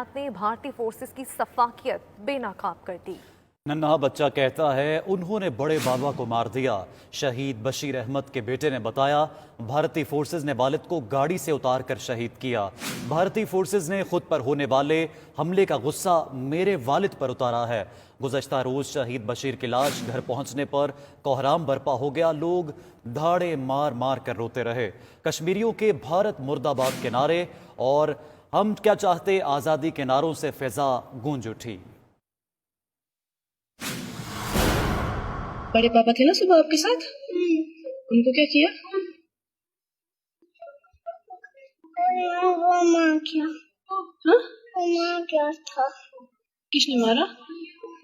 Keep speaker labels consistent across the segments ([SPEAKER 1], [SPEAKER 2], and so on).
[SPEAKER 1] तैनात ने भारतीय फोर्सेस की सफाकियत बेनकाब कर दी।
[SPEAKER 2] नन्हा बच्चा कहता है उन्होंने बड़े बाबा को मार दिया। शहीद बशीर अहमद के बेटे ने बताया भारतीय फोर्सेस ने वालिद को गाड़ी से उतार कर शहीद किया। भारतीय फोर्सेस ने खुद पर होने वाले हमले का गुस्सा मेरे वालिद पर उतारा है। गुज़श्ता रोज शहीद बशीर की लाश घर पहुंचने पर कोहराम बरपा हो गया। लोग धाड़े मार मार कर रोते रहे। कश्मीरियों के भारत मुर्दाबाद के नारे और हम क्या चाहते आज़ादी के नारों से फिजा गूंज उठी।
[SPEAKER 3] बड़े पापा थे ना सुबह आपके साथ? उनको क्या किया?
[SPEAKER 4] वो मार किया।
[SPEAKER 3] हाँ?
[SPEAKER 4] वो मार किया था।
[SPEAKER 3] किसने मारा?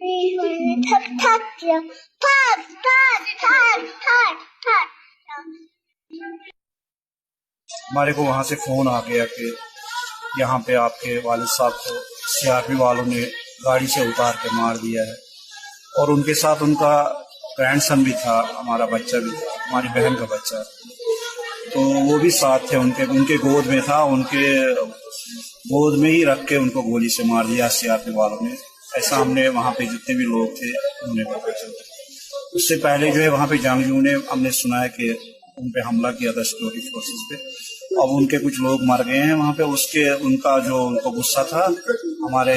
[SPEAKER 4] मैंने ठक ठक किया। ठक ठक ठक ठक ठक।
[SPEAKER 5] हमारे को वहाँ से फोन आ गया कि यहाँ पे आपके वालिद साहब को सीआरपी वालों ने गाड़ी से उतार के मार दिया है, और उनके साथ उनका ग्रैंडसन भी था, हमारा बच्चा भी था, हमारी बहन का बच्चा, तो वो भी साथ थे, उनके गोद में था, उनके गोद में ही रख के उनको गोली से मार दिया सीआरपी वालों ने। ऐसा हमने वहाँ पे जितने भी लोग थे उन्हें पता चला। उससे पहले जो है वहाँ पे जंगजू ने हमने सुना है कि उन पे हमला किया था सिक्योरिटी फोर्सेस पे, अब उनके कुछ लोग मर गए हैं वहाँ पे। उनका जो उनको गुस्सा था हमारे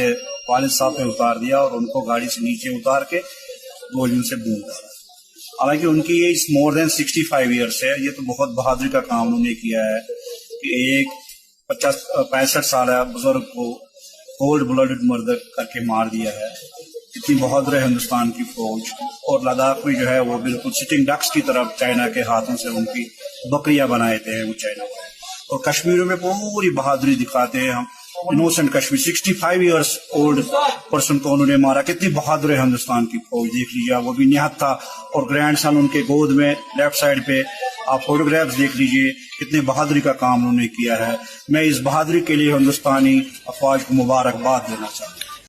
[SPEAKER 5] वालिद साहब पे उतार दिया और उनको गाड़ी से नीचे उतार के गोलियों से भून डाला। हालांकि उनकी एज मोर देन 65 ईयर्स है। ये तो बहुत बहादुरी का काम उन्होंने किया है कि एक 65 साल बुजुर्ग को कोल्ड ब्लडेड मर्डर करके मार दिया है। इतनी बहादुर है हिंदुस्तान की फौज। और लद्दाख में जो है वो बिल्कुल सिटिंग डक्स की तरफ चाइना के हाथों से उनकी बकरियां बनाए थे वो चाइना वाले। और कश्मीर में पूरी बहादुरी दिखाते हैं हम। Innocent Kashmir 65 years old person को उन्होंने मारा। कितनी बहादुर है हिंदुस्तान की फौज, देख लीजिए। वो भी निहत्था था और ग्रैंड सन उनके गोद में लेफ्ट साइड पे। आप फोटोग्राफ्स देख लीजिए, कितनी बहादुरी का काम उन्होंने किया है। मैं इस बहादुरी के लिए हिंदुस्तानी अफवाज को मुबारकबाद देना चाहता हूँ।